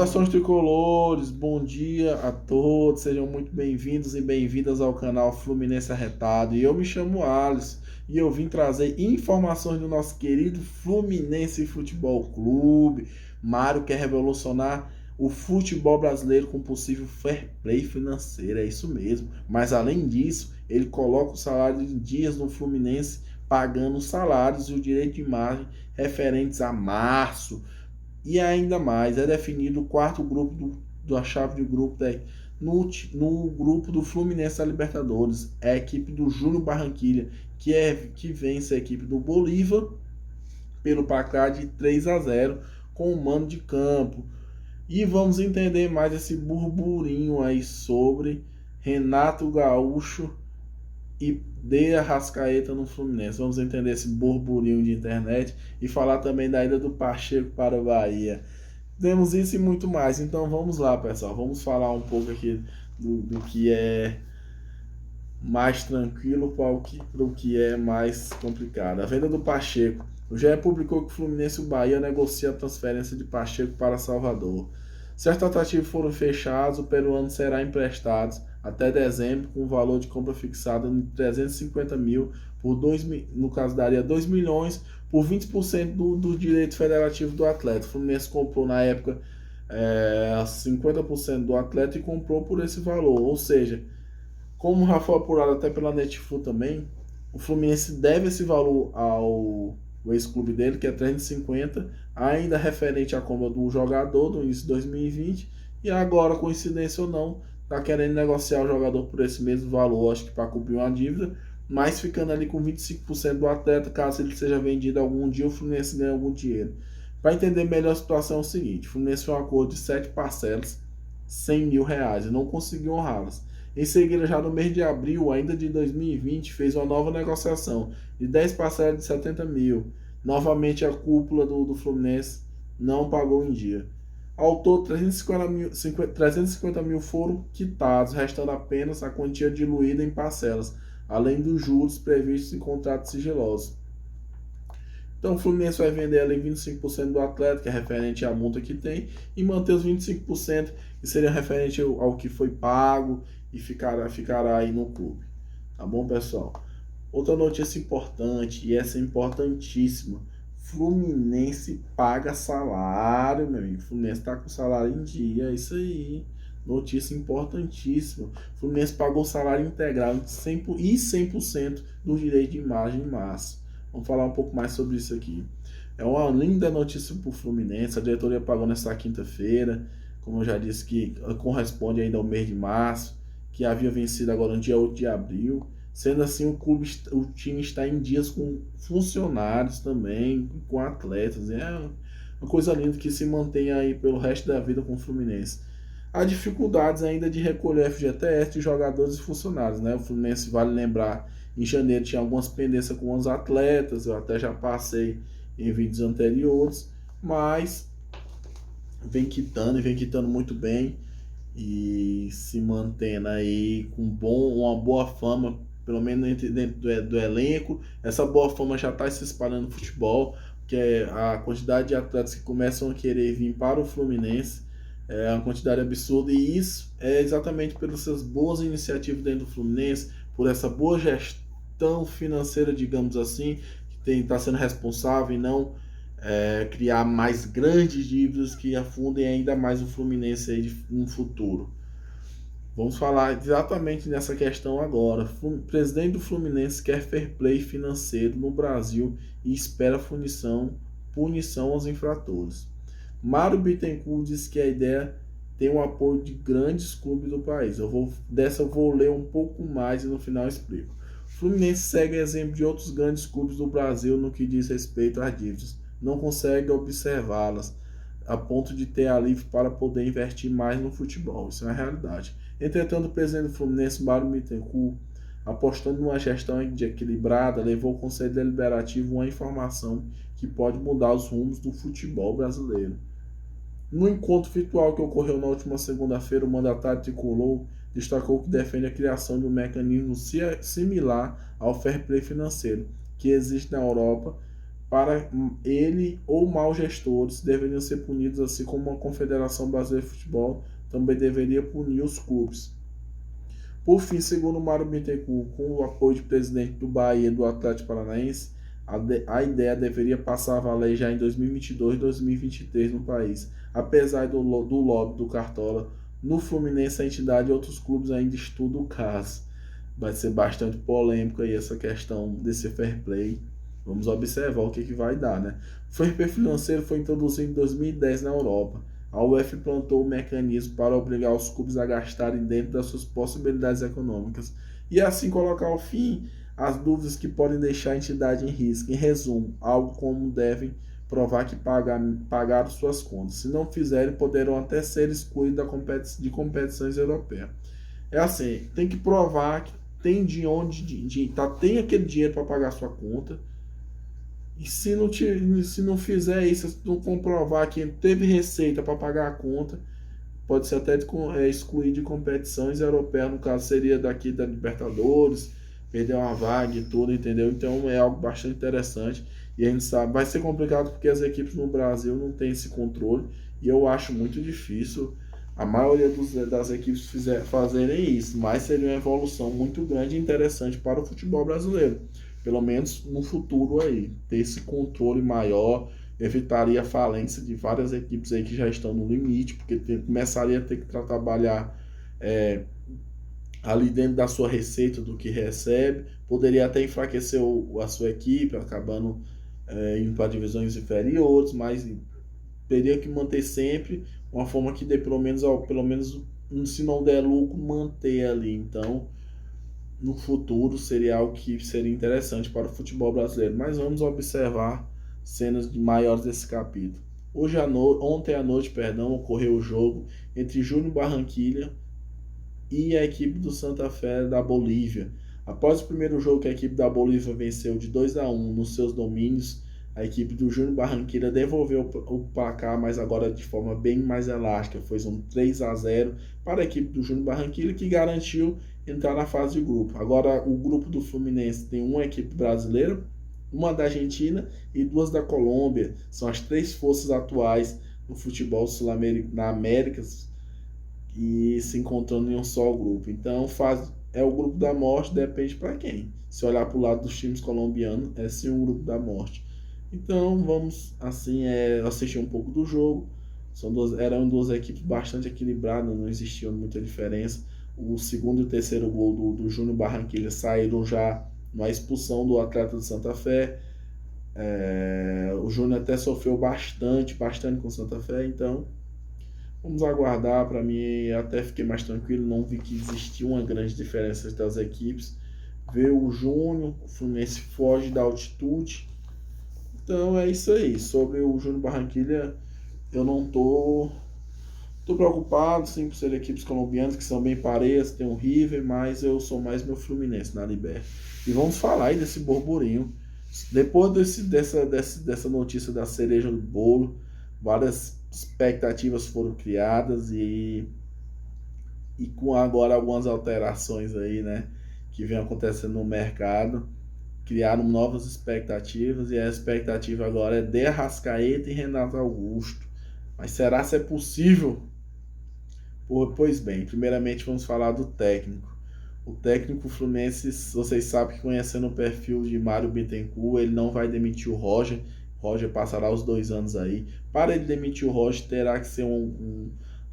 Saudações tricolores, bom dia a todos, sejam muito bem-vindos e bem-vindas ao canal Fluminense Arretado. E eu me chamo Alisson e eu vim trazer informações do nosso querido Fluminense Futebol Clube. Mário quer revolucionar o futebol brasileiro com possível fair play financeiro, é isso mesmo. Mas além disso, ele coloca o salário em dias no Fluminense, pagando os salários e o direito de imagem referentes a março. E ainda mais, é definido o quarto grupo da chave de grupo no grupo do Fluminense da Libertadores. É a equipe do Júnior Barranquilla, que vence a equipe do Bolívar pelo placar de 3-0 com o mando de campo. E vamos entender mais esse burburinho aí sobre Renato Gaúcho e De Arrascaeta no Fluminense. Vamos entender esse burburinho de internet e falar também da ida do Pacheco para o Bahia. Temos isso e muito mais. Então vamos lá, pessoal. Vamos falar um pouco aqui do que é mais tranquilo para o que é mais complicado. A venda do Pacheco. O GE publicou que o Fluminense e o Bahia negociam a transferência de Pacheco para Salvador. Certos atrativos foram fechados, o peruano será emprestado até dezembro com um valor de compra fixado em 350 mil, por 2, no caso daria 2 milhões, por 20% do direito federativo do atleta. O Fluminense comprou na época 50% do atleta e comprou por esse valor, ou seja, como já foi apurado até pela Netfu também, o Fluminense deve esse valor ao ex-clube dele, que é 350, ainda referente à compra do jogador do início de 2020, e agora, coincidência ou não, está querendo negociar o jogador por esse mesmo valor, acho que para cobrir uma dívida, mas ficando ali com 25% do atleta, caso ele seja vendido algum dia, o Fluminense ganha algum dinheiro. Para entender melhor a situação é o seguinte, o Fluminense fez um acordo de 7 parcelas, 100 mil reais, e não conseguiu honrá-las. Em seguida, já no mês de abril ainda de 2020, fez uma nova negociação de 10 parcelas de 70 mil. Novamente, a cúpula do Fluminense não pagou em dia. Ao todo, 350 mil foram quitados, restando apenas a quantia diluída em parcelas, além dos juros previstos em contratos sigilosos. Então o Fluminense vai vender ali 25% do atleta, que é referente à multa que tem, e manter os 25% que seria referente ao que foi pago e ficará aí no clube. Tá bom, pessoal? Outra notícia importante, e essa é importantíssima. Fluminense paga salário, meu amigo. Fluminense está com salário em dia, é isso aí. Notícia importantíssima. Fluminense pagou salário integral de 100% do direito de imagem em março. Vamos falar um pouco mais sobre isso aqui. É uma linda notícia para o Fluminense. A diretoria pagou nesta quinta-feira, como eu já disse, que corresponde ainda ao mês de março, que havia vencido agora no dia 8 de abril. Sendo assim, o time está em dias com funcionários também, com atletas. É uma coisa linda que se mantém aí pelo resto da vida com o Fluminense. Há dificuldades ainda de recolher FGTS de jogadores e funcionários, né? O Fluminense, vale lembrar, em janeiro tinha algumas pendências com os atletas, eu até já passei em vídeos anteriores, mas vem quitando muito bem e se mantendo aí com uma boa fama, pelo menos dentro do elenco. Essa boa fama já está se espalhando no futebol, que é a quantidade de atletas que começam a querer vir para o Fluminense é uma quantidade absurda, e isso é exatamente pelas suas boas iniciativas dentro do Fluminense, por essa boa gestão financeira, digamos assim, que está sendo responsável em não criar mais grandes dívidas que afundem ainda mais o Fluminense aí no futuro. Vamos falar exatamente nessa questão agora. O presidente do Fluminense quer fair play financeiro no Brasil e espera punição aos infratores. Mário Bittencourt diz que a ideia tem o apoio de grandes clubes do país. Eu vou ler um pouco mais e no final explico. O Fluminense segue exemplo de outros grandes clubes do Brasil no que diz respeito às dívidas. Não consegue observá-las a ponto de ter alívio para poder investir mais no futebol. Isso é uma realidade. Entretanto, o presidente do Fluminense, Mário Bittencourt, apostando numa gestão equilibrada, levou ao Conselho Deliberativo uma informação que pode mudar os rumos do futebol brasileiro. No encontro virtual que ocorreu na última segunda-feira, o mandatário tricolor destacou que defende a criação de um mecanismo similar ao fair play financeiro que existe na Europa para ele ou maus gestores deveriam ser punidos, assim como a Confederação Brasileira de Futebol também deveria punir os clubes. Por fim, segundo Mário Bittencourt, com o apoio do presidente do Bahia e do Atlético Paranaense, a ideia deveria passar a valer já em 2022 e 2023 no país. Apesar do lobby do Cartola, no Fluminense a entidade e outros clubes ainda estudam o caso. Vai ser bastante polêmico aí essa questão desse fair play. Vamos observar o que vai dar, né? O fair play financeiro foi introduzido em 2010 na Europa. A UEFA implantou o mecanismo para obrigar os clubes a gastarem dentro das suas possibilidades econômicas e assim colocar ao fim as dúvidas que podem deixar a entidade em risco. Em resumo, algo como devem provar que pagaram suas contas. Se não fizerem, poderão até ser excluídos de competições europeias. É assim, tem que provar que tem de onde tem aquele dinheiro para pagar sua conta. E se não fizer isso, se não comprovar que teve receita para pagar a conta, pode ser até excluir de competições europeias, no caso seria daqui da Libertadores, perder uma vaga e tudo, entendeu? Então é algo bastante interessante e a gente sabe, vai ser complicado porque as equipes no Brasil não têm esse controle e eu acho muito difícil a maioria das equipes fazerem isso, mas seria uma evolução muito grande e interessante para o futebol brasileiro, pelo menos no futuro aí, ter esse controle maior evitaria a falência de várias equipes aí que já estão no limite, porque começaria a ter que trabalhar ali dentro da sua receita do que recebe, poderia até enfraquecer a sua equipe, acabando indo para divisões inferiores, mas teria que manter sempre uma forma que dê pelo menos, se não der lucro, manter ali. Então, no futuro seria algo que seria interessante para o futebol brasileiro. Mas vamos observar cenas maiores desse capítulo. Ontem à noite, ocorreu o jogo entre Júnior Barranquilla e a equipe do Santa Fé da Bolívia. Após o primeiro jogo que a equipe da Bolívia venceu de 2-1 nos seus domínios, a equipe do Júnior Barranquilla devolveu o placar, mas agora de forma bem mais elástica. Foi um 3-0 para a equipe do Júnior Barranquilla, que garantiu entrar na fase de grupo. Agora o grupo do Fluminense tem uma equipe brasileira, uma da Argentina e duas da Colômbia. São as três forças atuais no futebol sul-americano, na América, e se encontrando em um só grupo. Então é o grupo da morte, depende para quem. Se olhar para o lado dos times colombianos, é sim um grupo da morte. Então vamos assim assistir um pouco do jogo. Eram duas equipes bastante equilibradas, não existia muita diferença. O segundo e o terceiro gol do Júnior Barranquilla saíram já na expulsão do atleta do Santa Fé. O Júnior até sofreu bastante com o Santa Fé, então vamos aguardar. Para mim, até fiquei mais tranquilo, não vi que existia uma grande diferença entre as equipes. Ver o Júnior, o Fluminense foge da altitude. Então é isso aí. Sobre o Júnior Barranquilla, eu não tô preocupado, sim, por ser equipes colombianas que são bem parelhas, tem um River, mas eu sou mais meu Fluminense na Liberta. E vamos falar aí desse burburinho. Depois dessa notícia da cereja do bolo, várias expectativas foram criadas e com agora algumas alterações aí, né, que vem acontecendo no mercado, criaram novas expectativas e a expectativa agora é de Arrascaeta e Renato Augusto. Mas será se é possível? Pois bem, primeiramente vamos falar do técnico. O técnico Fluminense, vocês sabem que conhecendo o perfil de Mário Bittencourt, ele não vai demitir o Roger. Roger passará os 2 anos aí. Para ele demitir o Roger, terá que ser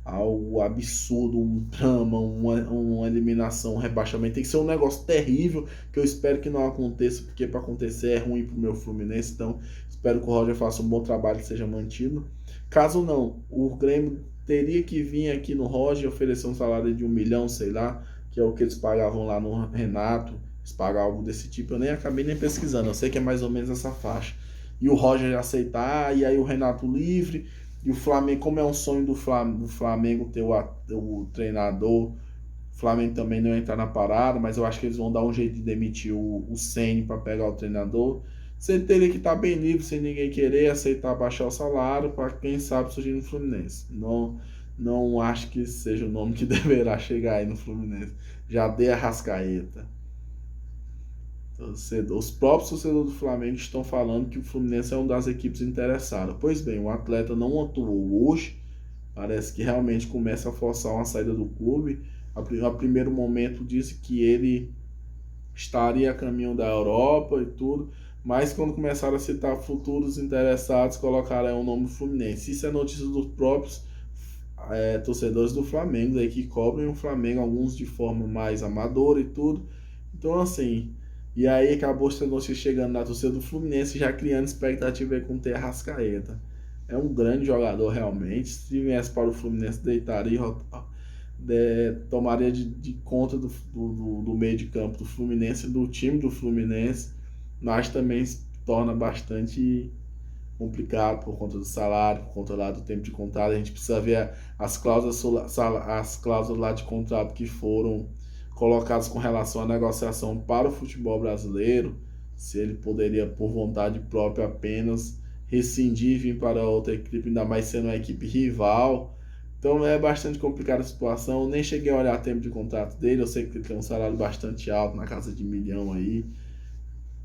algo absurdo, um drama, uma eliminação, um rebaixamento. Tem que ser um negócio terrível, que eu espero que não aconteça, porque para acontecer é ruim para o meu Fluminense. Então, espero que o Roger faça um bom trabalho e seja mantido. Caso não, o Grêmio teria que vir aqui no Roger oferecer um salário de 1 milhão, sei lá, que é o que eles pagavam lá no Renato. Eles pagam algo desse tipo, eu nem acabei nem pesquisando, eu sei que é mais ou menos essa faixa. E o Roger aceitar, e aí o Renato livre, e o Flamengo, como é um sonho do Flamengo ter o treinador, o Flamengo também não entrar na parada, mas eu acho que eles vão dar um jeito de demitir o Ceni para pegar o treinador. Você teria que estar bem livre, sem ninguém querer aceitar baixar o salário, para quem sabe surgir no Fluminense. Não acho que seja o nome que deverá chegar aí no Fluminense. Já dei Arrascaeta. Os próprios torcedores do Flamengo estão falando que o Fluminense é uma das equipes interessadas. Pois bem, o atleta não atuou hoje, parece que realmente começa a forçar uma saída do clube. A primeiro momento disse que ele estaria a caminho da Europa e tudo, mas quando começaram a citar futuros interessados, colocaram o nome do Fluminense. Isso é notícia dos próprios torcedores do Flamengo, aí que cobrem o Flamengo, alguns de forma mais amadora e tudo. Então, assim, e aí acabou essa notícia chegando na torcida do Fluminense, já criando expectativa aí com o Arrascaeta. É um grande jogador realmente. Se viesse para o Fluminense, deitaria, tomaria de conta do meio de campo do Fluminense, do time do Fluminense, mas também se torna bastante complicado por conta do salário, por conta lá do tempo de contrato. A gente precisa ver as cláusulas lá de contrato que foram colocadas com relação à negociação para o futebol brasileiro, se ele poderia, por vontade própria, apenas rescindir e vir para outra equipe, ainda mais sendo uma equipe rival. Então é bastante complicada a situação. Eu nem cheguei a olhar o tempo de contrato dele. Eu sei que ele tem um salário bastante alto, na casa de 1 milhão aí.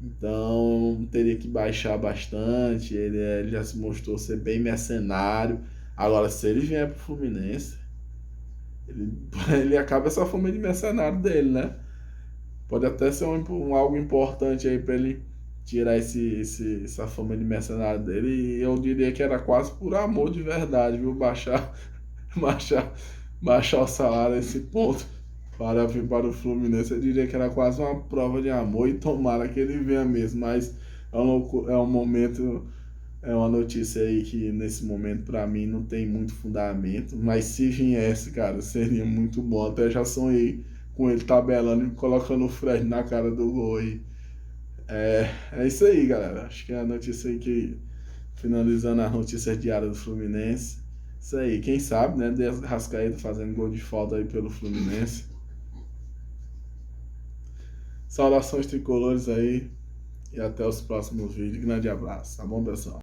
Então teria que baixar bastante. Ele já se mostrou ser bem mercenário. Agora, se ele vier pro Fluminense, ele, ele acaba essa fama de mercenário dele, né? Pode até ser algo importante aí para ele tirar essa fama de mercenário dele. E eu diria que era quase por amor de verdade, viu? Baixar, baixar o salário a esse ponto para vir para o Fluminense. Eu diria que era quase uma prova de amor e tomara que ele venha mesmo. Mas é um momento, é uma notícia aí que nesse momento para mim não tem muito fundamento. Mas se viesse, cara, seria muito bom. Até já sonhei com ele tabelando e colocando o Fred na cara do gol aí. É isso aí, galera. Acho que é a notícia aí que, finalizando as notícias diárias do Fluminense. Isso aí, quem sabe, né? De Arrascaeta fazendo gol de falta aí pelo Fluminense. Saudações tricolores aí e até os próximos vídeos. Grande abraço, tá bom, pessoal?